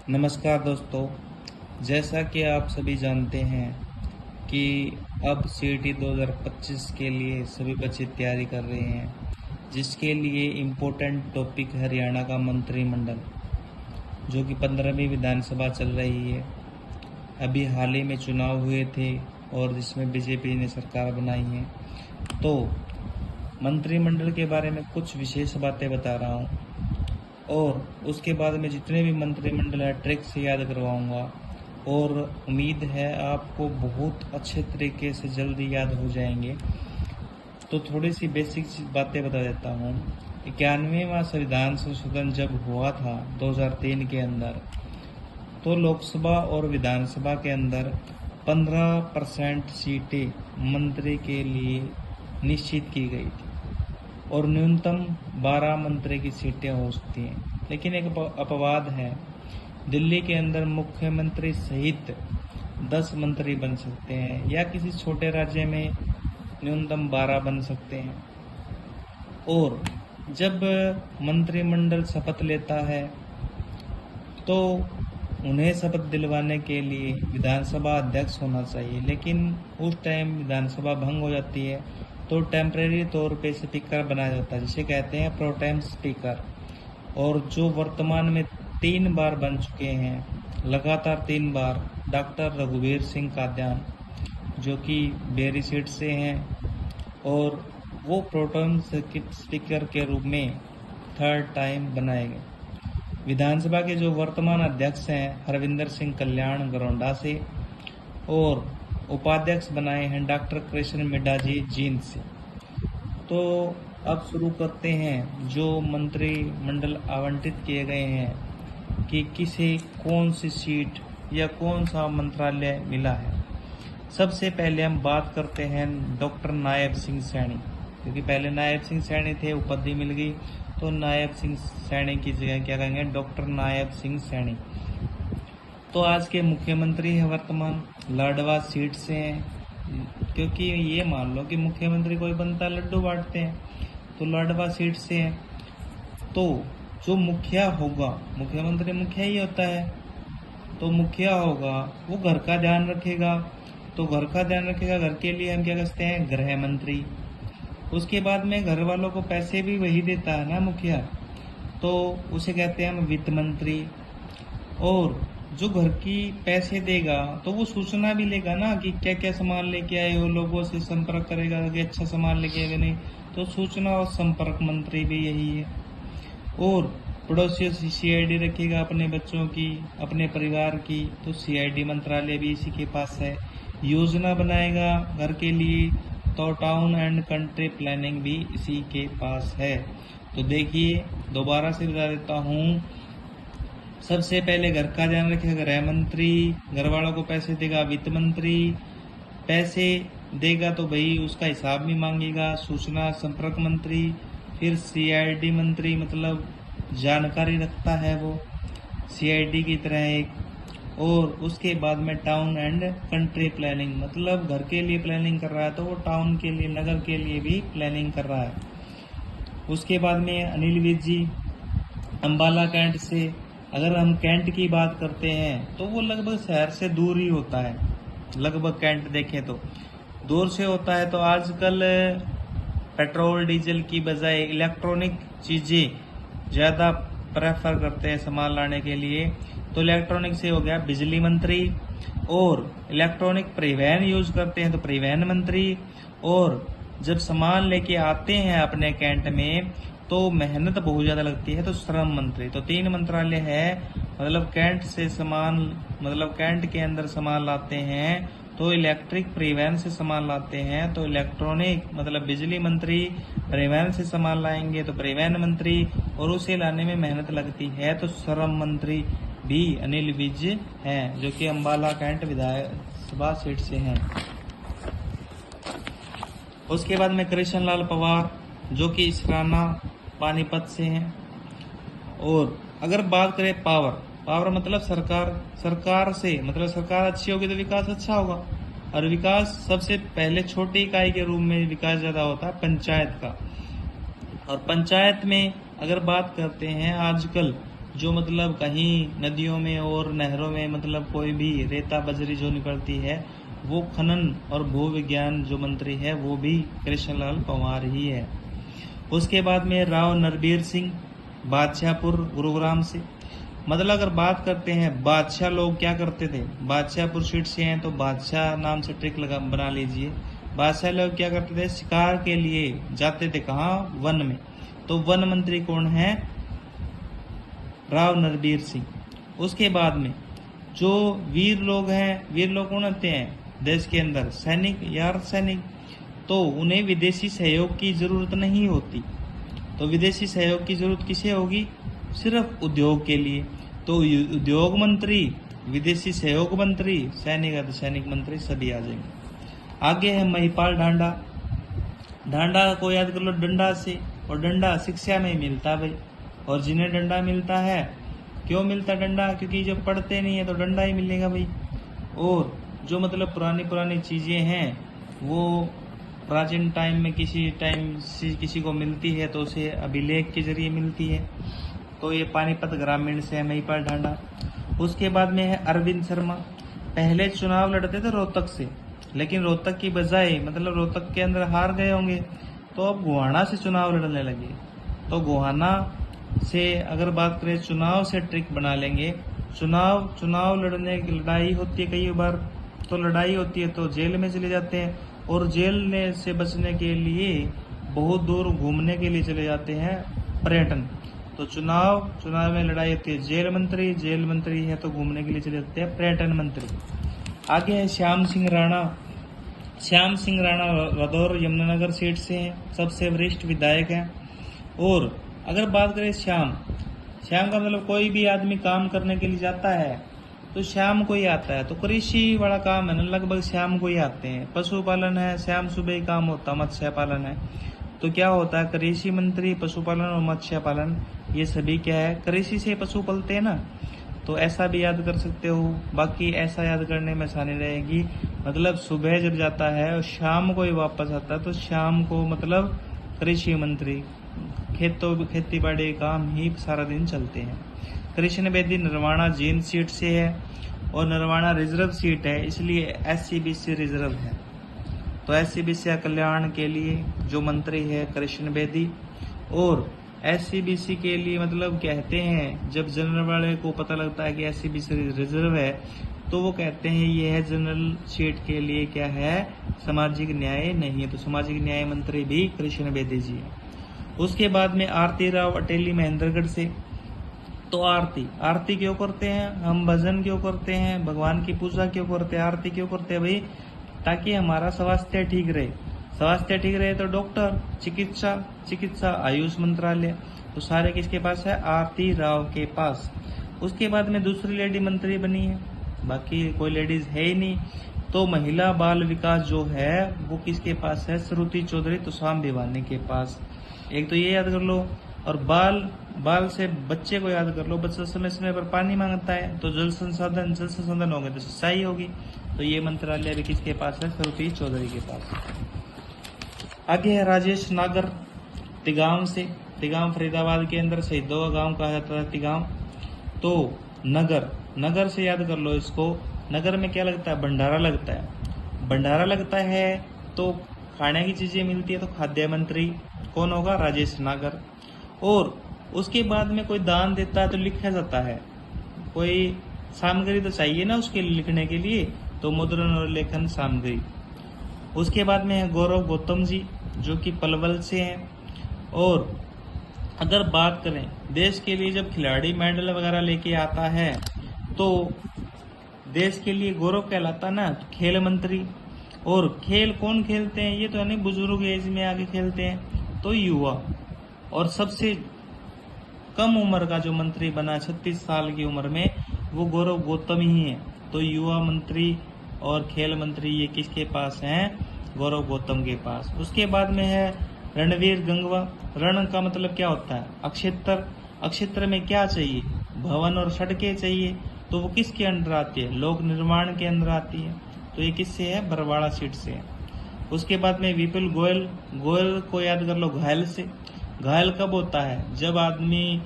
नमस्कार दोस्तों। जैसा कि आप सभी जानते हैं कि अब सीईटी 2025 के लिए सभी बच्चे तैयारी कर रहे हैं, जिसके लिए इम्पोर्टेंट टॉपिक हरियाणा का मंत्रिमंडल, जो कि 15वीं विधानसभा चल रही है। अभी हाल ही में चुनाव हुए थे और जिसमें बीजेपी ने सरकार बनाई है। तो मंत्रिमंडल के बारे में कुछ विशेष बातें बता रहा हूँ और उसके बाद में जितने भी मंत्रिमंडल है ट्रिक से याद करवाऊंगा और उम्मीद है आपको बहुत अच्छे तरीके से जल्दी याद हो जाएंगे। तो थोड़ी सी बेसिक बातें बता देता हूँ। 91वां संविधान संशोधन जब हुआ था 2003 के अंदर, तो लोकसभा और विधानसभा के अंदर 15% सीटें मंत्री के लिए निश्चित की गई थी और न्यूनतम 12 मंत्री की सीटें हो सकती हैं। लेकिन एक अपवाद है, दिल्ली के अंदर मुख्यमंत्री सहित 10 मंत्री बन सकते हैं या किसी छोटे राज्य में न्यूनतम 12 बन सकते हैं। और जब मंत्रिमंडल शपथ लेता है तो उन्हें शपथ दिलवाने के लिए विधानसभा अध्यक्ष होना चाहिए, लेकिन उस टाइम विधानसभा भंग हो जाती है तो टेम्परेरी तौर पे स्पीकर बनाया जाता है, जिसे कहते हैं प्रोटेम स्पीकर। और जो वर्तमान में 3 बार बन चुके हैं, लगातार 3 बार, डॉक्टर रघुवीर सिंह काद्यान, जो कि बेरी सीट से हैं और वो प्रोटेम स्पीकर के रूप में 3rd टाइम बनाए गए। विधानसभा के जो वर्तमान अध्यक्ष हैं हरविंदर सिंह कल्याण गरौंडा से, और उपाध्यक्ष बनाए हैं डॉक्टर कृष्ण मिड्ढा जी जींद से। तो अब शुरू करते हैं जो मंत्रिमंडल आवंटित किए गए हैं कि किसे कौन सी सीट या कौन सा मंत्रालय मिला है। सबसे पहले हम बात करते हैं डॉक्टर नायब सिंह सैनी, क्योंकि पहले नायब सिंह सैनी थे, उपाधि मिल गई तो नायब सिंह सैनी की जगह क्या कहेंगे, डॉक्टर नायब सिंह सैनी। तो आज के मुख्यमंत्री है वर्तमान, लाडवा सीट से हैं, क्योंकि ये मान लो कि मुख्यमंत्री कोई बनता लड्डू बांटते हैं, तो लाडवा सीट से हैं। तो जो मुखिया होगा, मुख्यमंत्री मुखिया ही होता है, तो मुखिया होगा वो घर का ध्यान रखेगा। तो घर का ध्यान रखेगा, घर के लिए हम क्या कहते हैं, गृह मंत्री। उसके बाद में घर वालों को पैसे भी वही देता है ना मुखिया, तो उसे कहते हैं हम वित्त मंत्री। और जो घर की पैसे देगा तो वो सूचना भी लेगा ना कि क्या क्या सामान लेके आए हो, लोगों से संपर्क करेगा कि अच्छा सामान लेके आए नहीं, तो सूचना और संपर्क मंत्री भी यही है। और पड़ोसियों से सीआईडी रखेगा, अपने बच्चों की, अपने परिवार की, तो सीआईडी मंत्रालय भी इसी के पास है। योजना बनाएगा घर के लिए, तो टाउन एंड कंट्री प्लानिंग भी इसी के पास है। तो देखिए दोबारा से बता देता हूँ, सबसे पहले घर का ध्यान रखेगा गृह मंत्री, घर वालों को पैसे देगा वित्त मंत्री, पैसे देगा तो भाई उसका हिसाब भी मांगेगा सूचना संपर्क मंत्री। फिर सीआईडी मंत्री, मतलब जानकारी रखता है वो सीआईडी की तरह एक। और उसके बाद में टाउन एंड कंट्री प्लानिंग, मतलब घर के लिए प्लानिंग कर रहा है तो वो टाउन के लिए, नगर के लिए भी प्लानिंग कर रहा है। उसके बाद में अनिल विज जी अंबाला कैंट से। अगर हम कैंट की बात करते हैं तो वो लगभग शहर से दूर ही होता है, लगभग कैंट देखें तो दूर से होता है। तो आजकल पेट्रोल डीजल की बजाय इलेक्ट्रॉनिक चीज़ें ज़्यादा प्रेफर करते हैं सामान लाने के लिए, तो इलेक्ट्रॉनिक से हो गया बिजली मंत्री। और इलेक्ट्रॉनिक परिवहन यूज करते हैं तो परिवहन मंत्री। और जब सामान लेके आते हैं अपने कैंट में तो मेहनत बहुत ज़्यादा लगती है, तो श्रम मंत्री। तो 3 मंत्रालय है, मतलब कैंट से सामान, मतलब कैंट के अंदर सामान लाते हैं तो इलेक्ट्रिक, परिवहन से सामान लाते हैं तो इलेक्ट्रॉनिक, मतलब बिजली मंत्री। परिवहन से सामान लाएंगे तो परिवहन मंत्री, और उसे लाने में मेहनत लगती है तो श्रम मंत्री भी अनिल विज हैं, जो कि अंबाला कैंट विधानसभा सीट से हैं। उसके बाद में कृष्ण लाल पंवार, जो कि इसराना पानीपत से हैं। और अगर बात करें पावर मतलब सरकार से, मतलब सरकार अच्छी होगी तो विकास अच्छा होगा। और विकास सबसे पहले छोटी इकाई के रूप में विकास ज्यादा होता है पंचायत का। और पंचायत में अगर बात करते हैं, आजकल जो मतलब कहीं नदियों में और नहरों में मतलब कोई भी रेता बजरी जो निकलती है, वो खनन और भू विज्ञान जो मंत्री है वो भी कृष्णलाल पंवार ही है। उसके बाद में राव नरबीर सिंह, बादशाहपुर गुरुग्राम से। मतलब अगर बात करते हैं बादशाह लोग क्या करते थे, बादशाहपुर सीट से हैं तो बादशाह नाम से ट्रिक लगा बना लीजिए। बादशाह लोग क्या करते थे, शिकार के लिए जाते थे कहाँ, वन में। तो वन मंत्री कौन है, राव नरबीर सिंह। उसके बाद में जो वीर लोग हैं, वीर लोग कौन होते हैं देश के अंदर, सैनिक या अर्धसैनिक। तो उन्हें विदेशी सहयोग की जरूरत नहीं होती। तो विदेशी सहयोग की जरूरत किसे होगी, सिर्फ उद्योग के लिए। तो उद्योग मंत्री, विदेशी सहयोग मंत्री, सैनिक अर्धसैनिक मंत्री सभी आ जाएंगे। आगे है महिपाल ढांडा। ढांडा को याद कर लो डंडा से, और डंडा शिक्षा में मिलता भाई। और जिन्हें डंडा मिलता है, क्यों मिलता डंडा, क्योंकि जब पढ़ते नहीं है तो डंडा ही मिलेगा भाई। और जो मतलब पुरानी पुरानी चीजें हैं वो प्राचीन टाइम में किसी को मिलती है तो उसे अभिलेख के जरिए मिलती है। तो ये पानीपत ग्रामीण से है महिपाल ढांडा। उसके बाद में है अरविंद शर्मा। पहले चुनाव लड़ते थे रोहतक से, लेकिन रोहतक की बजाय मतलब रोहतक के अंदर हार गए होंगे, तो अब गोहाना से चुनाव लड़ने लगे। तो गोहाना से अगर बात करें, चुनाव से ट्रिक बना लेंगे। चुनाव लड़ने की लड़ाई होती है कई बार, तो लड़ाई होती है तो जेल में चले जाते हैं, और जेल से बचने के लिए बहुत दूर घूमने के लिए चले जाते हैं, पर्यटन। तो चुनाव में लड़ाई होती है, जेल मंत्री है तो घूमने के लिए चले जाते हैं पर्यटन मंत्री। आगे है श्याम सिंह राणा। श्याम सिंह राणा रदौर यमुनानगर सीट से हैं, सबसे वरिष्ठ विधायक हैं। और अगर बात करें श्याम का मतलब कोई भी आदमी काम करने के लिए जाता है तो शाम को ही आता है। तो कृषि वाला काम है ना, लगभग शाम को ही आते हैं। पशुपालन है, शाम सुबह ही काम होता। मत्स्य पालन है तो क्या होता है, कृषि मंत्री, पशुपालन और मत्स्य पालन, ये सभी क्या है, कृषि से पशु पलते हैं ना। तो ऐसा भी याद कर सकते हो। बाकी ऐसा याद करने में आसानी रहेगी, मतलब सुबह जब जाता है और शाम को ही वापस आता है, तो शाम को मतलब कृषि मंत्री, खेती बाड़ी काम ही सारा दिन चलते हैं। कृष्ण बेदी नरवाना जींद सीट से है, और नरवाना रिजर्व सीट है, इसलिए SCBC रिजर्व है। तो SCBC कल्याण के लिए जो मंत्री है कृष्ण बेदी। और SCBC के लिए मतलब कहते हैं, जब जनरल वाले को पता लगता है कि SCBC रिजर्व है, तो वो कहते हैं ये है जनरल सीट के लिए क्या है, सामाजिक न्याय नहीं है। तो सामाजिक न्याय मंत्री भी कृष्ण बेदी जी है। उसके बाद में आरती राव अटेली महेंद्रगढ़ से। तो आरती क्यों करते हैं हम, भजन क्यों करते हैं, भगवान की पूजा क्यों करते हैं, आरती क्यों करते हैं भाई, ताकि हमारा स्वास्थ्य ठीक रहे। स्वास्थ्य ठीक रहे तो डॉक्टर, चिकित्सा आयुष मंत्रालय, तो सारे किसके पास है, आरती राव के पास। उसके बाद में दूसरी लेडी मंत्री बनी है, बाकी कोई लेडीज है ही नहीं। तो महिला बाल विकास जो है वो किसके पास है, श्रुति चौधरी तुसाम भिवानी के पास। एक तो ये याद कर लो। और बाल से बच्चे को याद कर लो। बच्चा समय समय पर पानी मांगता है, तो जल संसाधन होंगे तो सिंचाई होगी। तो ये मंत्रालय भी किसके पास है, श्रुति चौधरी के पास। आगे है राजेश नागर तिगांव से। तिगांव फरीदाबाद के अंदर शहीदों का गांव कहा जाता है तिगांव। तो नगर से याद कर लो इसको। नगर में क्या लगता है, भंडारा लगता है। तो खाने की चीजें मिलती है, तो खाद्य मंत्री कौन होगा, राजेश नागर। और उसके बाद में कोई दान देता है तो लिखा जाता है, कोई सामग्री तो चाहिए ना उसके लिखने के लिए, तो मुद्रण और लेखन सामग्री। उसके बाद में है गौरव गौतम जी, जो कि पलवल से हैं। और अगर बात करें देश के लिए, जब खिलाड़ी मेडल वगैरह लेके आता है तो देश के लिए गौरव कहलाता ना, तो खेल मंत्री। और खेल कौन खेलते हैं, ये तो नहीं बुजुर्ग एज में आगे खेलते हैं, तो युवा। और सबसे कम उम्र का जो मंत्री बना 36 साल की उम्र में, वो गौरव गौतम ही है। तो युवा मंत्री और खेल मंत्री ये किसके पास हैं, गौरव गौतम के पास। उसके बाद में है रणवीर गंगवा। रण का मतलब क्या होता है, अक्षेत्र में क्या चाहिए, भवन और सड़कें चाहिए। तो वो किसके अंडर आती है, लोक निर्माण के अंदर आती है। तो ये किससे है, बरवाड़ा सीट से है। उसके बाद में विपुल गोयल को याद कर लो घायल से। घायल कब होता है, जब आदमी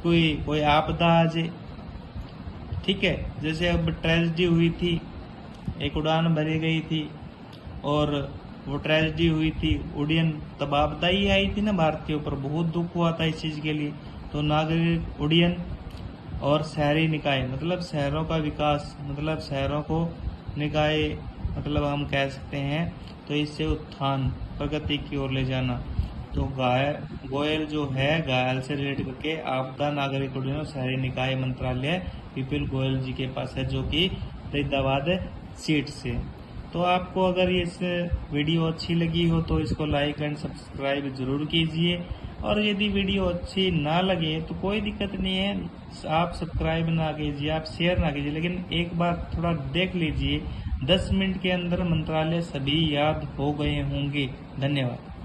कोई आपदा आ जाए, ठीक है। जैसे अब ट्रेजेडी हुई थी, एक उड़ान भरी गई थी और वो ट्रेजेडी हुई थी उड़ियन, तब आपदा ही आई थी ना भारतीयों पर, बहुत दुख हुआ था इस चीज़ के लिए। तो नागरिक उड्डयन और शहरी निकाय मतलब शहरों का विकास, मतलब शहरों को निकाय मतलब हम कह सकते हैं, तो इससे उत्थान प्रगति की ओर ले जाना। तो गोयल जो है घायल से रिलेट करके आपदा नागरिक उड्डयन और शहरी निकाय मंत्रालय विपिन गोयल जी के पास है, जो कि फरीदाबाद सीट से। तो आपको अगर ये वीडियो अच्छी लगी हो तो इसको लाइक एंड सब्सक्राइब जरूर कीजिए, और यदि वीडियो अच्छी ना लगे तो कोई दिक्कत नहीं है, आप सब्सक्राइब ना कीजिए, आप शेयर ना कीजिए, लेकिन एक बार थोड़ा देख लीजिए। 10 मिनट के अंदर मंत्रालय सभी याद हो गए होंगे। धन्यवाद।